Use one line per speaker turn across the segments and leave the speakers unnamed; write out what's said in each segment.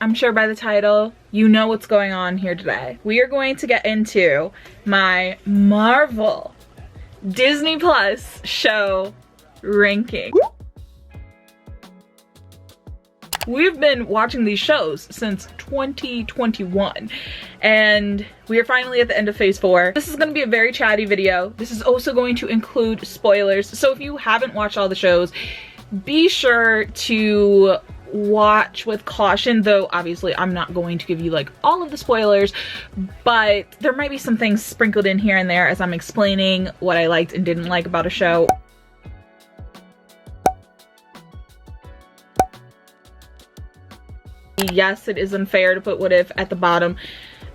I'm sure by the title, you know what's going on here today. We are going to get into my Marvel Disney Plus show ranking. We've been watching these shows since 2021 and we are finally at the end of phase 4. This is going to be a very chatty video. This is also going to include spoilers. So if you haven't watched all the shows, be sure to watch with caution, though obviously I'm not going to give you like all of the spoilers, but there might be some things sprinkled in here and there as I'm explaining what I liked and didn't like about a show. Yes, it is unfair to put What If at the bottom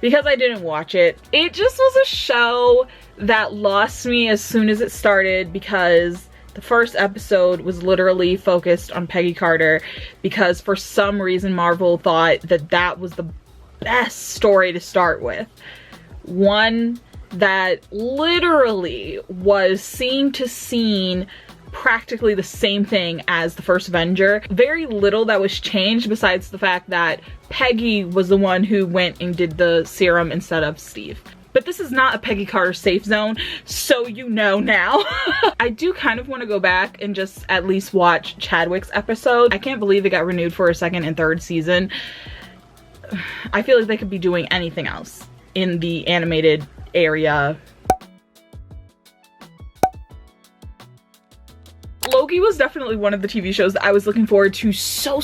because I didn't watch it. It just was a show that lost me as soon as it started because the first episode was literally focused on Peggy Carter because for some reason Marvel thought that that was the best story to start with. One that literally was scene to scene practically the same thing as the first Avenger. Very little that was changed besides the fact that Peggy was the one who went and did the serum instead of Steve. But this is not a Peggy Carter safe zone, so you know now. I do kind of want to go back and just at least watch Chadwick's episode. I can't believe it got renewed for a second and third season. I feel like they could be doing anything else in the animated area. Loki was definitely one of the TV shows that I was looking forward to so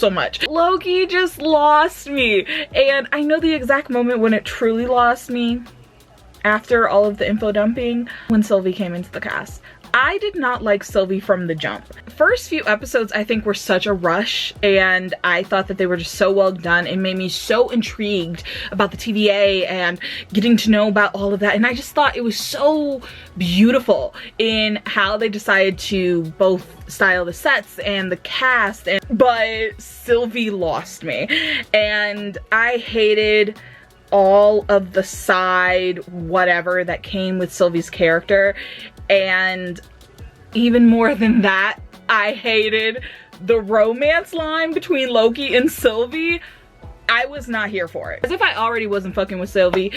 much. Loki just lost me, and I know the exact moment when it truly lost me. After all of the info dumping, when Sylvie came into the cast. I did not like Sylvie from the jump. First few episodes I think were such a rush, and I thought that they were just so well done. It made me so intrigued about the TVA and getting to know about all of that, and I just thought it was so beautiful in how they decided to both style the sets and the cast, but Sylvie lost me, and I hated all of the side whatever that came with Sylvie's character. And even more than that, I hated the romance line between Loki and Sylvie. I was not here for it. As if I already wasn't fucking with Sylvie.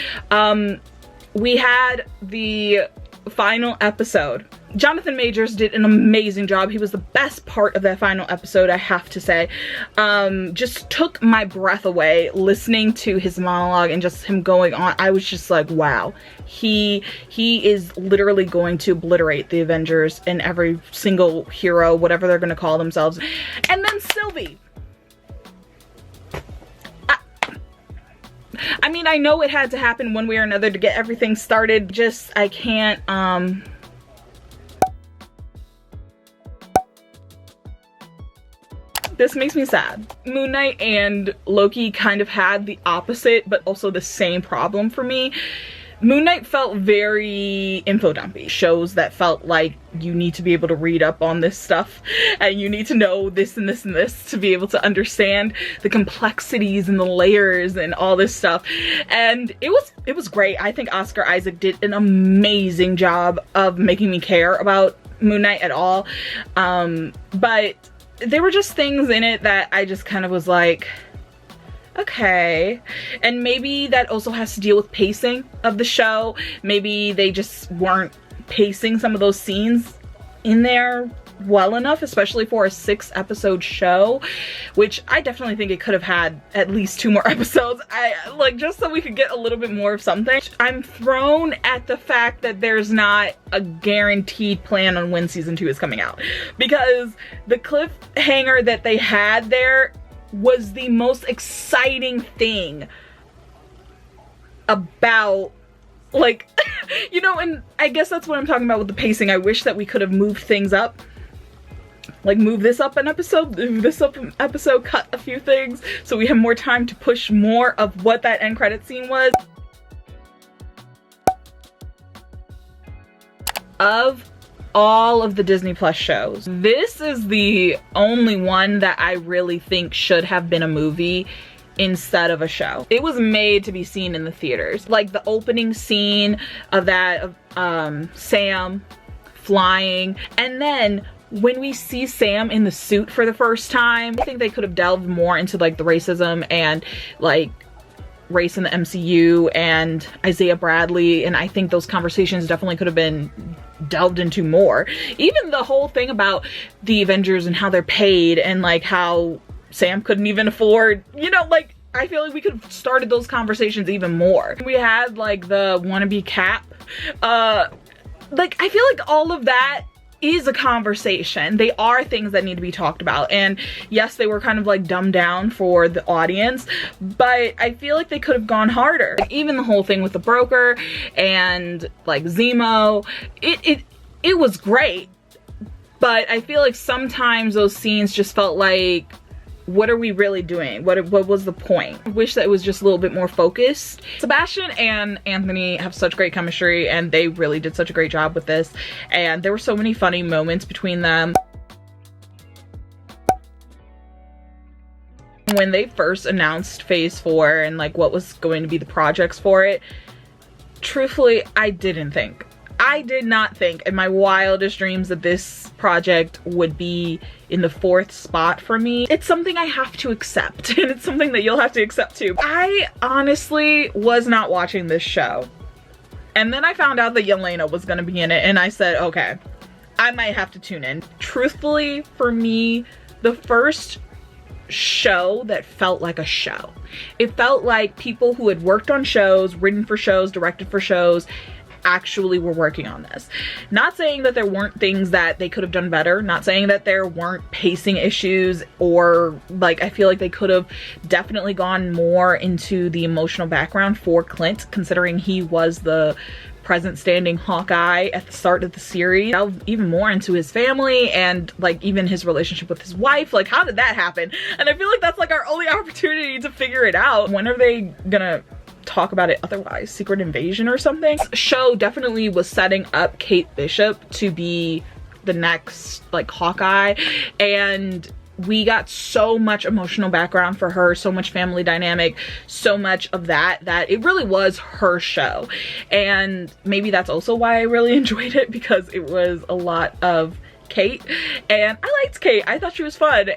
We had the final episode. Jonathan Majors did an amazing job. He was the best part of that final episode, I have to say. Just took my breath away listening to his monologue and just him going on. I was just like, wow, he is literally going to obliterate the Avengers and every single hero, whatever they're gonna call themselves. And then Sylvie. I mean, I know it had to happen one way or another to get everything started. Just, I can't, this makes me sad. Moon Knight and Loki kind of had the opposite, but also the same problem for me. Moon Knight felt very info dumpy. Shows that felt like you need to be able to read up on this stuff and you need to know this and this and this to be able to understand the complexities and the layers and all this stuff. And it was great. I think Oscar Isaac did an amazing job of making me care about Moon Knight at all. But there were just things in it that I just kind of was like, okay. And maybe that also has to deal with pacing of the show. Maybe they just weren't pacing some of those scenes in there well enough, especially for a 6-episode show, which I definitely think it could have had at least 2 more episodes. Just so we could get a little bit more of something. I'm thrown at the fact that there's not a guaranteed plan on when season 2 is coming out, because the cliffhanger that they had there was the most exciting thing about, like, you know, and I guess that's what I'm talking about with the pacing. I wish that we could have moved things up. Like, move this up an episode, move this up an episode, cut a few things so we have more time to push more of what that end credit scene was. Of all of the Disney Plus shows, this is the only one that I really think should have been a movie instead of a show. It was made to be seen in the theaters. Like the opening scene of that, Sam flying, and then when we see Sam in the suit for the first time, I think they could have delved more into like the racism and like race in the MCU and Isaiah Bradley, and I think those conversations definitely could have been delved into more. Even the whole thing about the Avengers and how they're paid and like how Sam couldn't even afford, you know, like I feel like we could have started those conversations even more. We had like the wannabe Cap, like I feel like all of that is a conversation. They are things that need to be talked about, and yes, they were kind of like dumbed down for the audience, but I feel like they could have gone harder. Like, even the whole thing with the broker and like Zemo, it was great, but I feel like sometimes those scenes just felt like, what are we really doing? What was the point? I wish that it was just a little bit more focused. Sebastian and Anthony have such great chemistry, and they really did such a great job with this. And there were so many funny moments between them. When they first announced Phase 4 and like what was going to be the projects for it, truthfully, I did not think in my wildest dreams that this project would be in the 4th spot for me. It's something I have to accept, and it's something that you'll have to accept too. I honestly was not watching this show, and then I found out that Yelena was gonna be in it, and I said, okay, I might have to tune in. Truthfully, for me, the first show that felt like a show. It felt like people who had worked on shows, written for shows, directed for shows, actually were working on this. Not saying that there weren't things that they could have done better, not saying that there weren't pacing issues, or like I feel like they could have definitely gone more into the emotional background for Clint, considering he was the present standing Hawkeye at the start of the series. Delve even more into his family and like even his relationship with his wife. Like, how did that happen? And I feel like that's like our only opportunity to figure it out. When are they gonna talk about it otherwise? Secret Invasion or something? This show definitely was setting up Kate Bishop to be the next like Hawkeye, and we got so much emotional background for her, so much family dynamic, so much of that it really was her show. And maybe that's also why I really enjoyed it, because it was a lot of Kate, and I liked Kate. I thought she was fun.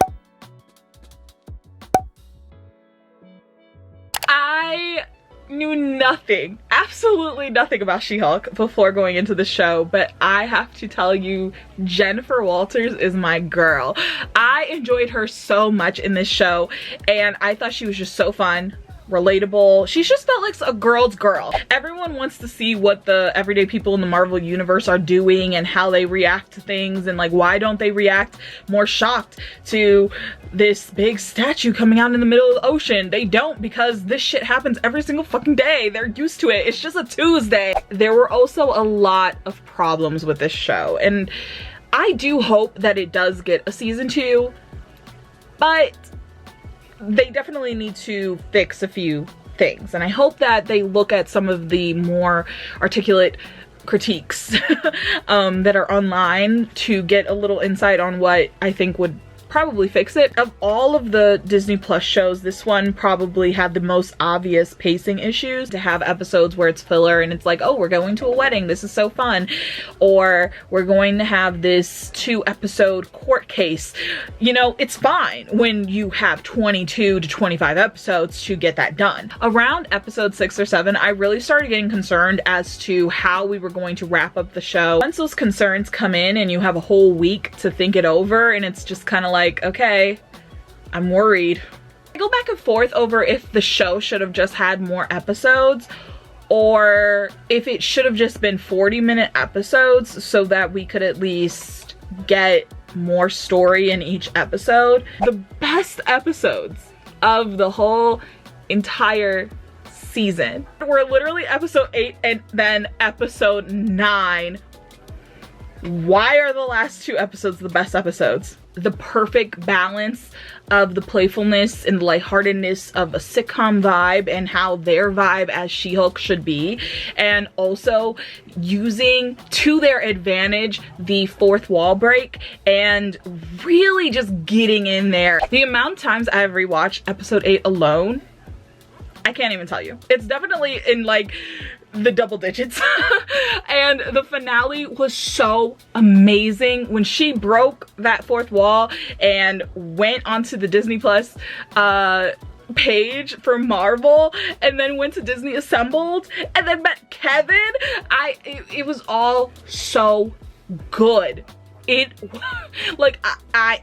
I knew nothing, absolutely nothing about She-Hulk before going into the show, but I have to tell you, Jennifer Walters is my girl. I enjoyed her so much in this show, and I thought she was just so fun, relatable. She just felt like a girl's girl. Everyone wants to see what the everyday people in the Marvel universe are doing and how they react to things, and like, why don't they react more shocked to this big statue coming out in the middle of the ocean? They don't, because this shit happens every single fucking day. They're used to it. It's just a Tuesday. There were also a lot of problems with this show, and I do hope that it does get a season 2, but they definitely need to fix a few things, and I hope that they look at some of the more articulate critiques that are online to get a little insight on what I think would probably fix it. Of all of the Disney Plus shows, this one probably had the most obvious pacing issues. To have episodes where it's filler and it's like, oh, we're going to a wedding, this is so fun, or we're going to have this 2-episode court case. You know, it's fine when you have 22 to 25 episodes to get that done. Around episode 6 or 7, I really started getting concerned as to how we were going to wrap up the show. Once those concerns come in and you have a whole week to think it over, and it's just kind of like, okay, I'm worried. I go back and forth over if the show should have just had more episodes, or if it should have just been 40-minute episodes so that we could at least get more story in each episode. The best episodes of the whole entire season were literally episode 8 and then episode 9. Why are the last 2 episodes the best episodes? The perfect balance of the playfulness and the lightheartedness of a sitcom vibe and how their vibe as She-Hulk should be, and also using to their advantage the 4th wall break and really just getting in there. The amount of times I've rewatched episode 8 alone, I can't even tell you. It's definitely in like the double digits. And the finale was so amazing when she broke that fourth wall and went onto the Disney Plus page for Marvel, and then went to Disney Assembled, and then met Kevin. It was all so good. It like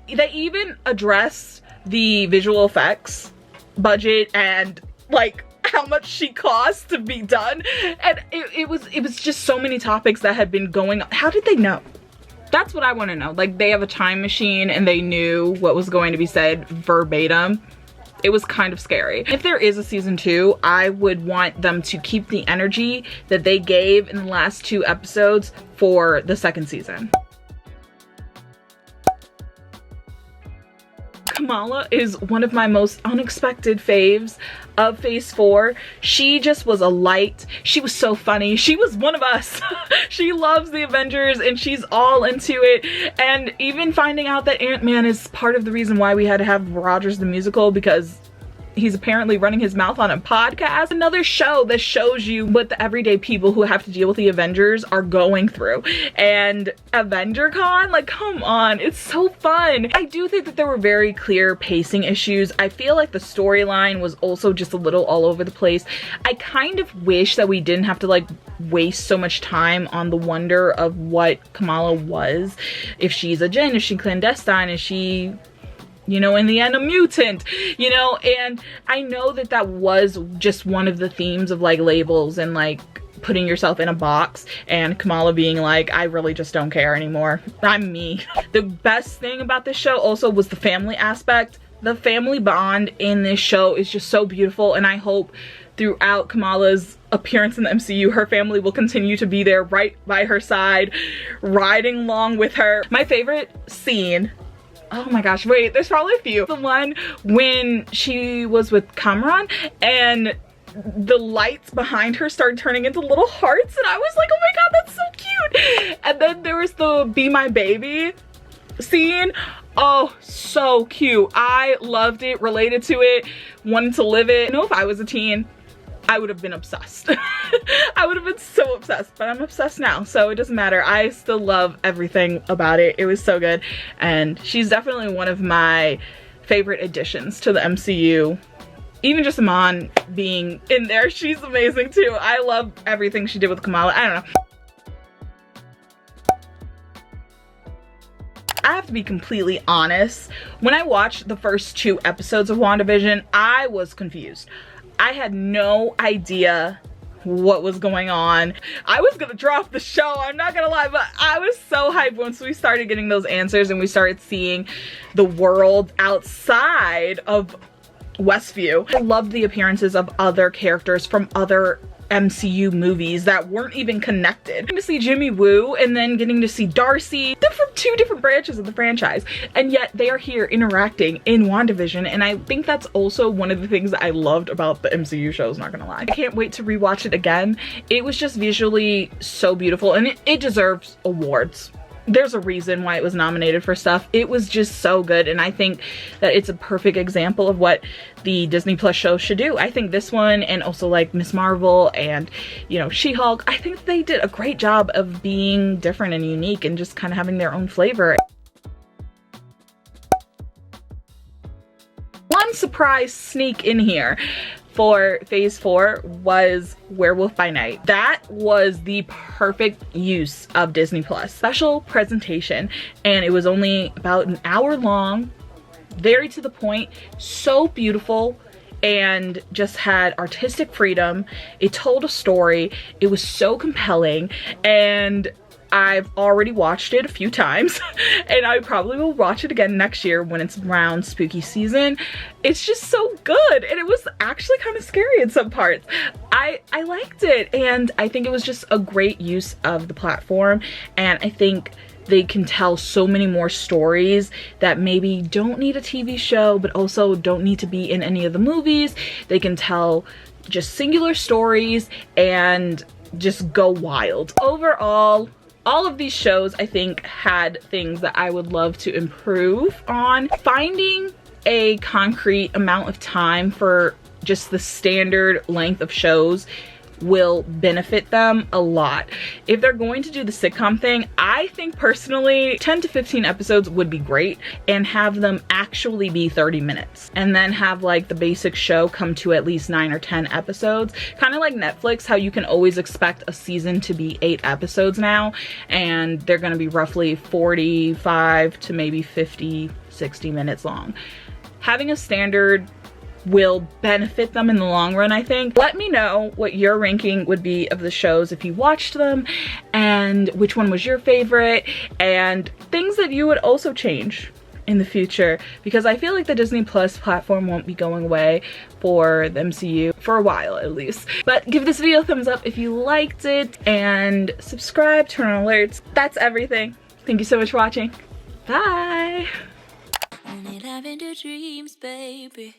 they even addressed the visual effects budget and like how much she cost to be done, and it was just so many topics that had been going on. How did they know? That's what I want to know. Like, they have a time machine and they knew what was going to be said verbatim. It was kind of scary. If there is a season 2, I would want them to keep the energy that they gave in the last 2 episodes for the second season. Kamala is one of my most unexpected faves of phase 4. She just was a light. She was so funny. She was one of us. She loves the Avengers and she's all into it. And even finding out that Ant-Man is part of the reason why we had to have Rogers the Musical, because he's apparently running his mouth on a podcast. Another show that shows you what the everyday people who have to deal with the Avengers are going through. And AvengerCon, like, come on, it's so fun. I do think that there were very clear pacing issues. I feel like the storyline was also just a little all over the place. I kind of wish that we didn't have to like waste so much time on the wonder of what Kamala was. If she's a Jinn, is she clandestine, is she, you know, in the end a mutant, you know? And I know that that was just one of the themes of like labels and like putting yourself in a box, and Kamala being like, I really just don't care anymore, I'm me. The best thing about this show also was the family aspect. The family bond in this show is just so beautiful, and I hope throughout Kamala's appearance in the MCU, her family will continue to be there right by her side, riding along with her. My favorite scene, oh my gosh, wait, there's probably a few. The one when she was with Kamran and the lights behind her started turning into little hearts, and I was like, oh my god, that's so cute. And then there was the Be My Baby scene. Oh, so cute. I loved it, related to it, wanted to live it. You know, if I was a teen, I would have been obsessed. I would have been so obsessed, but I'm obsessed now, so it doesn't matter. I still love everything about it. It was so good, and she's definitely one of my favorite additions to the MCU. Even just Iman being in there, she's amazing too. I love everything she did with Kamala. I don't know. I have to be completely honest. When I watched the first 2 episodes of WandaVision, I was confused. I had no idea what was going on. I was gonna drop the show, I'm not gonna lie, but I was so hyped once we started getting those answers and we started seeing the world outside of Westview. I loved the appearances of other characters from other MCU movies that weren't even connected. Getting to see Jimmy Woo and then getting to see Darcy. They're from 2 different branches of the franchise, and yet they are here interacting in WandaVision, and I think that's also one of the things that I loved about the MCU shows, not gonna lie. I can't wait to rewatch it again. It was just visually so beautiful, and it deserves awards. There's a reason why it was nominated for stuff. It was just so good, and I think that it's a perfect example of what the Disney Plus show should do. I think this one, and also like Miss Marvel and, you know, She-Hulk, I think they did a great job of being different and unique and just kind of having their own flavor. One surprise sneak in here for phase 4 was Werewolf by Night. That was the perfect use of Disney Plus. Special presentation, and it was only about an hour long, very to the point, so beautiful, and just had artistic freedom. It told a story. It was so compelling, and I've already watched it a few times and I probably will watch it again next year when it's around spooky season. It's just so good, and it was actually kind of scary in some parts. I liked it, and I think it was just a great use of the platform, and I think they can tell so many more stories that maybe don't need a TV show but also don't need to be in any of the movies. They can tell just singular stories and just go wild. Overall, all of these shows, I think, had things that I would love to improve on. Finding a concrete amount of time for just the standard length of shows will benefit them a lot. If they're going to do the sitcom thing, I think personally 10 to 15 episodes would be great, and have them actually be 30 minutes. And then have like the basic show come to at least 9 or 10 episodes. Kind of like Netflix, how you can always expect a season to be 8 episodes now, and they're gonna be roughly 45 to maybe 50, 60 minutes long. Having a standard will benefit them in the long run, I think. Let me know what your ranking would be of the shows if you watched them, and which one was your favorite, and things that you would also change in the future, because I feel like the Disney Plus platform won't be going away for the MCU for a while at least. But give this video a thumbs up if you liked it, and subscribe, turn on alerts. That's everything. Thank you so much for watching. Bye.
Only live in the dreams, baby.